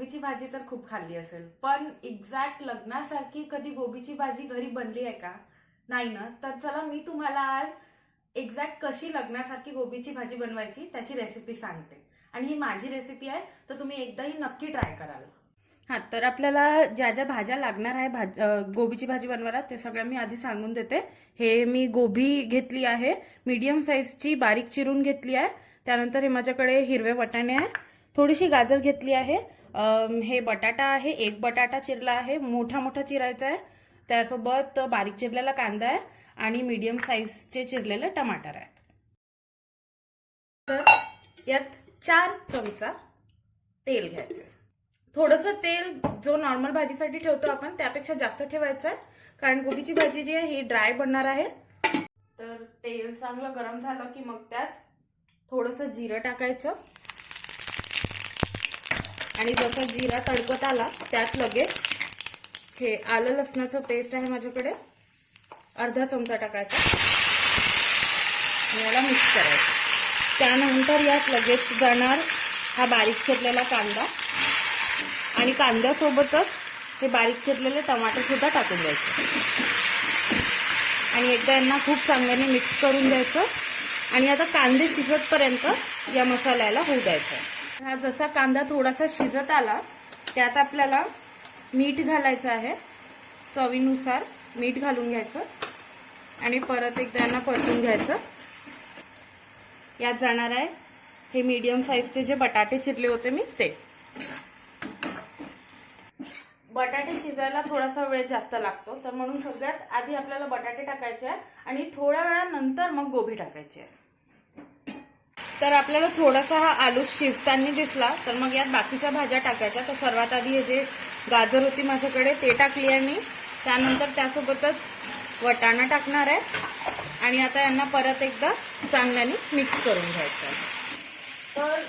गोबीची भाजी तर खूप खाल्ली असेल, पण एक्झॅक्ट लग्नासारखी कधी गोबीची भाजी घरी बनली आहे का? नाही ना. तर चला मी तुम्हाला आज एक्झॅक्ट कशी लग्नासारखी गोबीची भाजी बनवायची त्याची रेसिपी सांगते. आणि ही माझी रेसिपी आहे, तर तुम्ही एकदाही नक्की ट्राय कराल. हां, तर आपल्याला ज्या ज्या भाज्या लागणार आहे गोबीची भाजी बनवायला ते सगळं मी आधी सांगून देते. हे मी गोबी घेतली आहे, मीडियम साईजची बारीक चिरून घेतली आहे. त्यानंतर हे माझ्याकडे हिरवे वाटाणे आहे, थोडीशी गाजर घेतली आहे, हे बटाटा आहे, एक बटाटा चिरला आहे, मोठा मोठा चिरायचा आहे. त्यासोबत बारीक चिरलेला कांदा आहे आणि मीडियम साईजचे चिरलेले टमाटर आहेत. तर यात 4 चमचा तेल घ्यायचं. थोडंसं तेल जो नॉर्मल भाजीसाठी ठेवतो आपण त्यापेक्षा जास्त ठेवायचं आहे, कारण गोबीची भाजी जी आहे ही ड्राय बनणार आहे. तर तेल चांगलं गरम झालं की मग त्यात थोडंसं जिरं टाकायचं आणि जसं जिरा तडकत आला त्यात लगेच हे आलं लसणाचं पेस्ट आहे माझ्याकडे, अर्धा चमचा टाकायचा आणि याला मिक्स करायचं. त्यानंतर यात लगेच जाणार हा बारीक चिरलेला कांदा आणि कांद्यासोबतच हे बारीक चिरलेले टमाटर सुद्धा टाकून द्यायचे आणि एकदा यांना खूप चांगल्याने मिक्स करून द्यायचं. आणि आता कांदे शिजतपर्यंत या मसाल्याला होऊ द्यायचा. हा जसा कांदा थोडासा शिजत आला त्यात आपल्याला मीठ घालायचं आहे, चवीनुसार मीठ घालून घ्यायचं आणि परत एकदा यांना परतून घ्यायचं. यात जाणार आहे हे मीडियम साईजचे जे बटाटे चिरले होते मी ते. बटाटे शिजायला थोडासा वेळ जास्त लागतो, तर म्हणून सगळ्यात आधी आपल्याला बटाटे टाकायचे आहे आणि थोड्या वेळानंतर मग गोबी टाकायची आहे. तर आपल्याला थोडासा हा आलू शिजताना दिसला तर मग यात बाकीच्या भाज्या टाकायच्या. तर सर्वात आधी हे जे गाजर होती माझ्याकडे ते टाकली आहे मी, त्यानंतर त्यासोबतच वटाणा टाकणार आहे आणि आता यांना परत एकदा चांगल्याने मिक्स करून घ्यायचं आहे. तर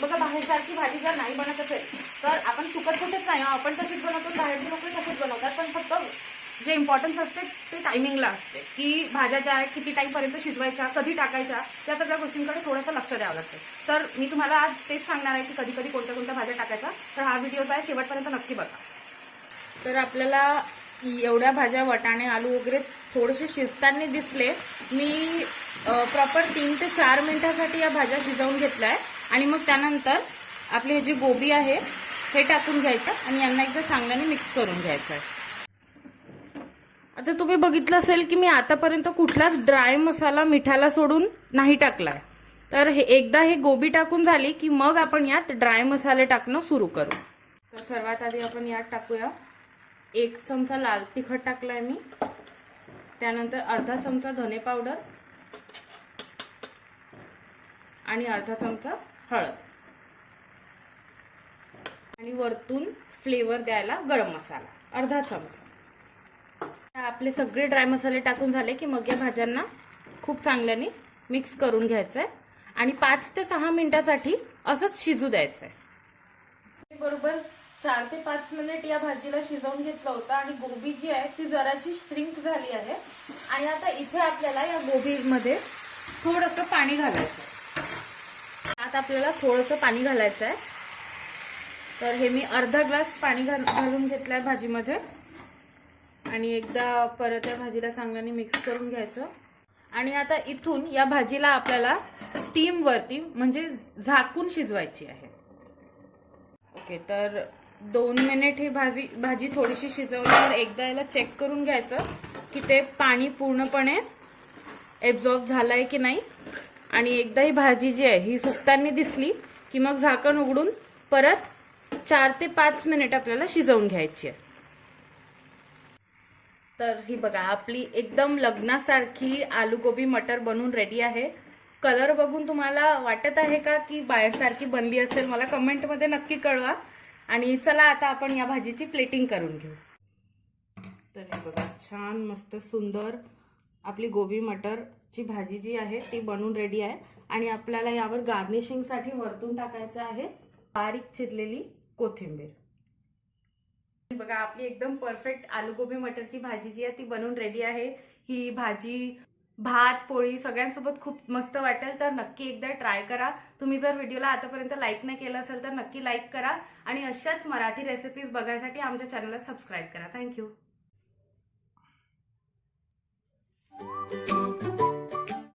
बघा, बाहेरसारखी भाजी जर नाही बनत असेल तर आपण चुकत कुठेच नाही, आपण तशीच बनवतो, बाहेरचे लोक तसेच बनवतात. पण फक्त जे इम्पॉर्टन्स असते ते टायमिंगला असते, की भाज्या ज्या आहेत किती टाईमपर्यंत शिजवायच्या, कधी टाकायच्या, त्या सगळ्या गोष्टींकडे थोडंसं लक्ष द्यावं लागतं. तर मी तुम्हाला आज तेच सांगणार आहे की कधी कधी कोणत्या कोणत्या भाज्या टाकायच्या. तर हा व्हिडिओ आहे शेवटपर्यंत नक्की बघा. तर आपल्याला एवढ्या भाज्या वटाणे आलू वगैरे थोडेसे शिजताना दिसले. मी प्रॉपर 3 ते 4 मिनिटांसाठी या भाज्या शिजवून घेतल्या आहे आणि मग त्यानंतर आपले हे जे गोबी आहे हे टाकून घ्यायचं आणि यांना एकदा चांगल्याने मिक्स करून घ्यायचं आहे. आता तुम्ही बघितलं असेल की मी आतापर्यंत कुठलाच ड्राय मसाला मिठाला सोडून नाही टाकलाय. तर हे एकदा हे गोबी टाकून झाली की मग आपण यात ड्राय मसाले टाकणं सुरू करू. तर सर्वात आधी आपण यात टाकूया 1 चमचा लाल तिखट टाकलाय मी, त्यानंतर अर्धा चमचा धने पावडर आणि अर्धा चमचा हळद आणि वरतून फ्लेवर द्यायला गरम मसाला अर्धा चमचा. आपले सगळे ड्राय मसाले टाकून झाले की मग या भाज्यांना खूप चांगल्याने मिक्स करून घ्यायचं आहे आणि 5 ते 6 मिनिटांसाठी असंच शिजू द्यायचं आहे. बरोबर 4 ते 5 मिनिट या भाजीला शिजवून घेतलं होतं आणि गोबी जी आहे ती जराशी श्रिंक झाली आहे. आणि आता इथे आपल्याला या गोबीमध्ये थोडंसं पाणी घालायचं आहे. त्यात आपल्याला थोडंसं पाणी घालायचं आहे. तर हे मी अर्धा ग्लास पाणी घालून घेतलं आहे भाजीमध्ये आणि एकदा परत या भाजीला चांगल्याने मिक्स करून घ्यायचं. आणि आता इथून या भाजीला आपल्याला स्टीमवरती म्हणजे झाकून शिजवायची आहे. ओके, तर 2 मिनिट ही भाजी थोडीशी शिजवल्यावर एकदा याला चेक करून घ्यायचं की ते पाणी पूर्णपणे ॲब्झॉर्ब झालं आहे की नाही. आणि एकदा ही भाजी जी आहे ही सुकताना दिसली की मग झाकण उघडून परत 4 ते 5 मिनिट आपल्याला शिजवून घ्यायची आहे. तर ही बघा, आपली एकदम लग्नासारखी आलू गोबी मटर बनून रेडी आहे. कलर बघून तुम्हाला वाटत आहे का की बाहेरसारखी बनली असेल? मला कमेंटमध्ये नक्की कळवा. आणि चला आता आपण या भाजीची प्लेटिंग करून घेऊ. तर हे बघा, छान मस्त सुंदर आपली गोबी मटरची भाजी जी आहे ती बनून रेडी आहे. आणि आपल्याला यावर गार्निशिंगसाठी वरतून टाकायचं आहे बारीक चिरलेली कोथिंबीर. बघा, आपली एकदम परफेक्ट आलू गोबी मटरची भाजी जी आहे ती बनून रेडी आहे. ही भाजी भात पोळी सगळ्यांसोबत खूप मस्त वाटेल. तर नक्की एकदा ट्राय करा. तुम्ही जर व्हिडिओला आतापर्यंत लाईक नाही केलं असेल तर नक्की लाईक करा आणि अशाच मराठी रेसिपीज बघायसाठी आमच्या चॅनलला सबस्क्राईब करा. थँक्यू.